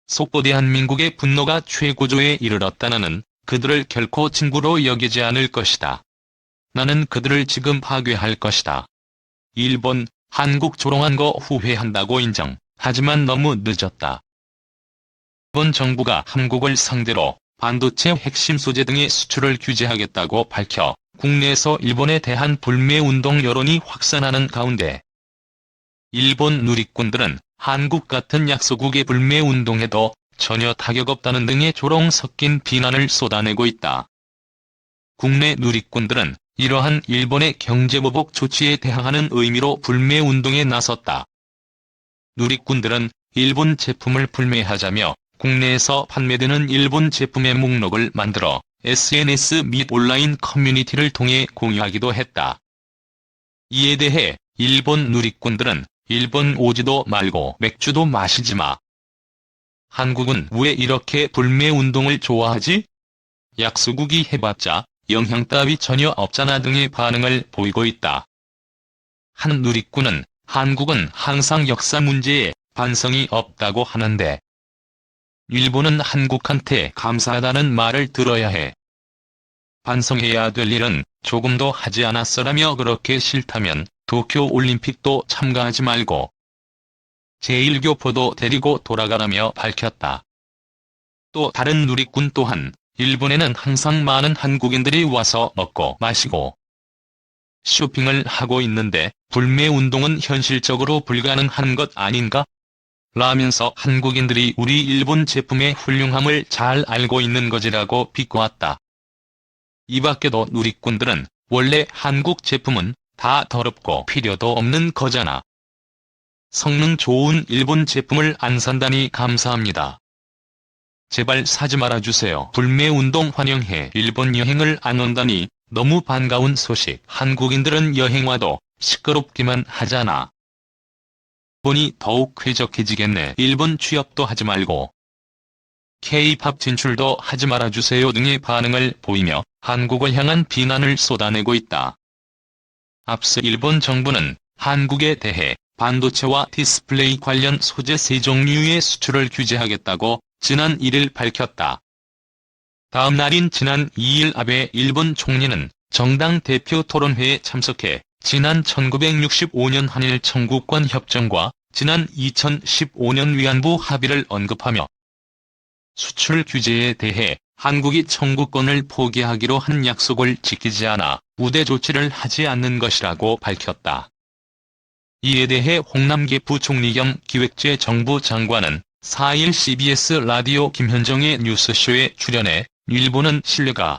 속보 대한민국의 분노가 최고조에 이르렀다는 그들을 결코 친구로 여기지 않을 것이다. 나는 그들을 지금 파괴할 것이다. 일본, 한국 조롱한 거 후회한다고 인정. 하지만 너무 늦었다. 일본 정부가 한국을 상대로 반도체 핵심 소재 등의 수출을 규제하겠다고 밝혀 국내에서 일본에 대한 불매운동 여론이 확산하는 가운데 일본 누리꾼들은 한국 같은 약소국의 불매운동에도 전혀 타격 없다는 등의 조롱 섞인 비난을 쏟아내고 있다. 국내 누리꾼들은 이러한 일본의 경제보복 조치에 대항하는 의미로 불매운동에 나섰다. 누리꾼들은 일본 제품을 불매하자며 국내에서 판매되는 일본 제품의 목록을 만들어 SNS 및 온라인 커뮤니티를 통해 공유하기도 했다. 이에 대해 일본 누리꾼들은 일본 오지도 말고 맥주도 마시지 마. 한국은 왜 이렇게 불매운동을 좋아하지? 약소국이 해봤자 영향 따위 전혀 없잖아 등의 반응을 보이고 있다. 한 누리꾼은 한국은 항상 역사 문제에 반성이 없다고 하는데 일본은 한국한테 감사하다는 말을 들어야 해. 반성해야 될 일은 조금도 하지 않았어라며 그렇게 싫다면 도쿄올림픽도 참가하지 말고 제1교포도 데리고 돌아가라며 밝혔다. 또 다른 누리꾼 또한 일본에는 항상 많은 한국인들이 와서 먹고 마시고 쇼핑을 하고 있는데 불매운동은 현실적으로 불가능한 것 아닌가? 라면서 한국인들이 우리 일본 제품의 훌륭함을 잘 알고 있는 거지라고 비꼬았다. 이 밖에도 누리꾼들은 원래 한국 제품은 다 더럽고 필요도 없는 거잖아. 성능 좋은 일본 제품을 안 산다니 감사합니다. 제발 사지 말아주세요. 불매운동 환영해. 일본 여행을 안 온다니 너무 반가운 소식. 한국인들은 여행 와도 시끄럽기만 하잖아. 일본이 더욱 쾌적해지겠네. 일본 취업도 하지 말고 K-팝 진출도 하지 말아주세요 등의 반응을 보이며 한국을 향한 비난을 쏟아내고 있다. 앞서 일본 정부는 한국에 대해 반도체와 디스플레이 관련 소재 3종류의 수출을 규제하겠다고 지난 1일 밝혔다. 다음 날인 지난 2일 아베 일본 총리는 정당 대표 토론회에 참석해 지난 1965년 한일 청구권 협정과 지난 2015년 위안부 합의를 언급하며 수출 규제에 대해 한국이 청구권을 포기하기로 한 약속을 지키지 않아 우대 조치를 하지 않는 것이라고 밝혔다. 이에 대해 홍남기 부총리 겸 기획재 정부 장관은 4일 CBS 라디오 김현정의 뉴스쇼에 출연해 일본은 신뢰가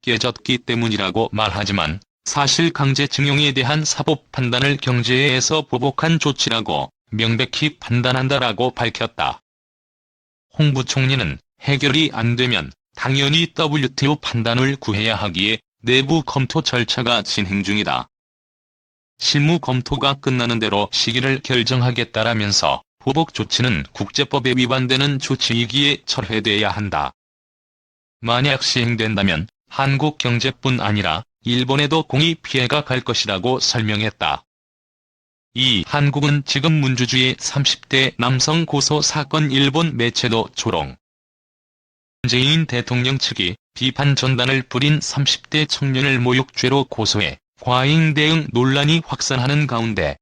깨졌기 때문이라고 말하지만 사실 강제징용에 대한 사법 판단을 경제에서 보복한 조치라고 명백히 판단한다라고 밝혔다. 홍 부총리는 해결이 안 되면 당연히 WTO 판단을 구해야 하기에 내부 검토 절차가 진행 중이다. 실무 검토가 끝나는 대로 시기를 결정하겠다라면서 보복 조치는 국제법에 위반되는 조치이기에 철회돼야 한다. 만약 시행된다면 한국 경제뿐 아니라 일본에도 공의 피해가 갈 것이라고 설명했다. 이 한국은 지금 문주주의 30대 남성 고소 사건 일본 매체도 조롱. 문재인 대통령 측이 비판 전단을 뿌린 30대 청년을 모욕죄로 고소해 과잉 대응 논란이 확산하는 가운데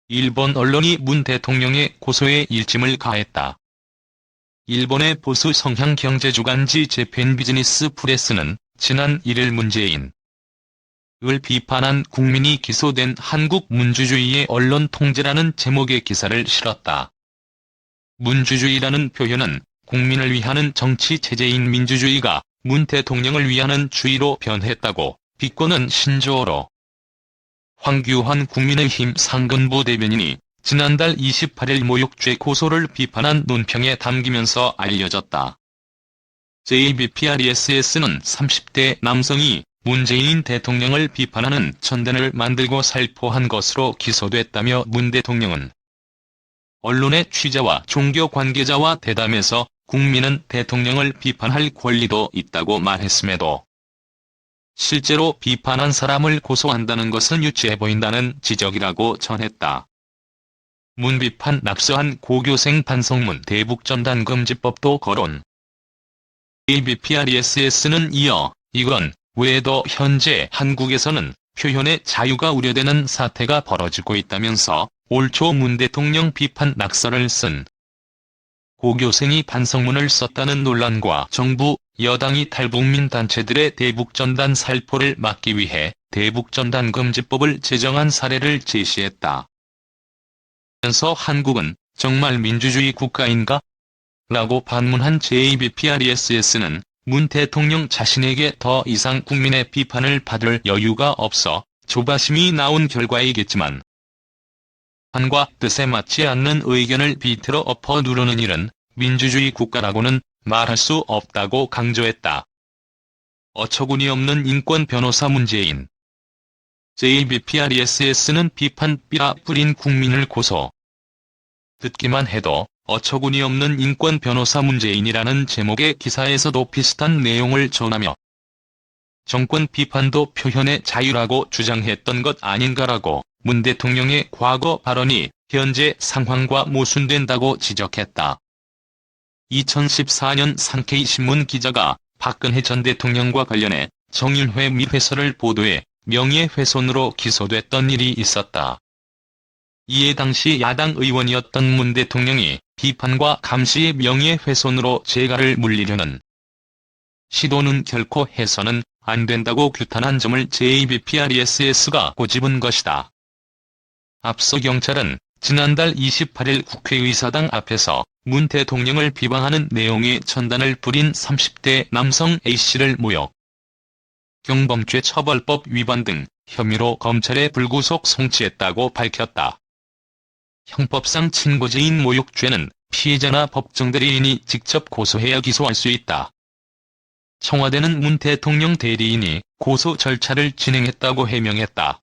일본 언론이 문 대통령의 고소에 일침을 가했다. 일본의 보수 성향 경제주간지 재팬 비즈니스 프레스는 지난 1일 문재인을 비판한 국민이 기소된 한국 문주주의의 언론 통제라는 제목의 기사를 실었다. 문주주의라는 표현은 국민을 위하는 정치 체제인 민주주의가 문 대통령을 위하는 주의로 변했다고 비꼬는 신조어로 황교안 국민의힘 상근부 대변인이 지난달 28일 모욕죄 고소를 비판한 논평에 담기면서 알려졌다. JBPRESS는 30대 남성이 문재인 대통령을 비판하는 전단을 만들고 살포한 것으로 기소됐다며 문 대통령은 언론의 취재와 종교 관계자와 대담해서 국민은 대통령을 비판할 권리도 있다고 말했음에도 실제로 비판한 사람을 고소한다는 것은 유치해 보인다는 지적이라고 전했다. 문 비판 낙서한 고교생 반성문 대북전단금지법도 거론. ABPRESS는 이어 이건 외에도 현재 한국에서는 표현의 자유가 우려되는 사태가 벌어지고 있다면서 올 초 문 대통령 비판 낙서를 쓴 고교생이 반성문을 썼다는 논란과 정부, 여당이 탈북민 단체들의 대북전단 살포를 막기 위해 대북전단금지법을 제정한 사례를 제시했다. 면서 한국은 정말 민주주의 국가인가? 라고 반문한 JBPRESS는 문 대통령 자신에게 더 이상 국민의 비판을 받을 여유가 없어 조바심이 나온 결과이겠지만 한과 뜻에 맞지 않는 의견을 비틀어 엎어 누르는 일은 민주주의 국가라고는 말할 수 없다고 강조했다. 어처구니 없는 인권 변호사 문재인. JBPRESS는 비판 삐라 뿌린 국민을 고소. 듣기만 해도 어처구니 없는 인권 변호사 문재인이라는 제목의 기사에서도 비슷한 내용을 전하며 정권 비판도 표현의 자유라고 주장했던 것 아닌가라고 문 대통령의 과거 발언이 현재 상황과 모순된다고 지적했다. 2014년 상케이신문 기자가 박근혜 전 대통령과 관련해 정윤회 미 회설을 보도해 명예훼손으로 기소됐던 일이 있었다. 이에 당시 야당 의원이었던 문 대통령이 비판과 감시의 명예훼손으로 재갈을 물리려는 시도는 결코 해서는 안 된다고 규탄한 점을 JBPRESS가 꼬집은 것이다. 앞서 경찰은 지난달 28일 국회의사당 앞에서 문 대통령을 비방하는 내용의 천단을 뿌린 30대 남성 A씨를 모욕, 경범죄 처벌법 위반 등 혐의로 검찰에 불구속 송치했다고 밝혔다. 형법상 친고죄인 모욕죄는 피해자나 법정 대리인이 직접 고소해야 기소할 수 있다. 청와대는 문 대통령 대리인이 고소 절차를 진행했다고 해명했다.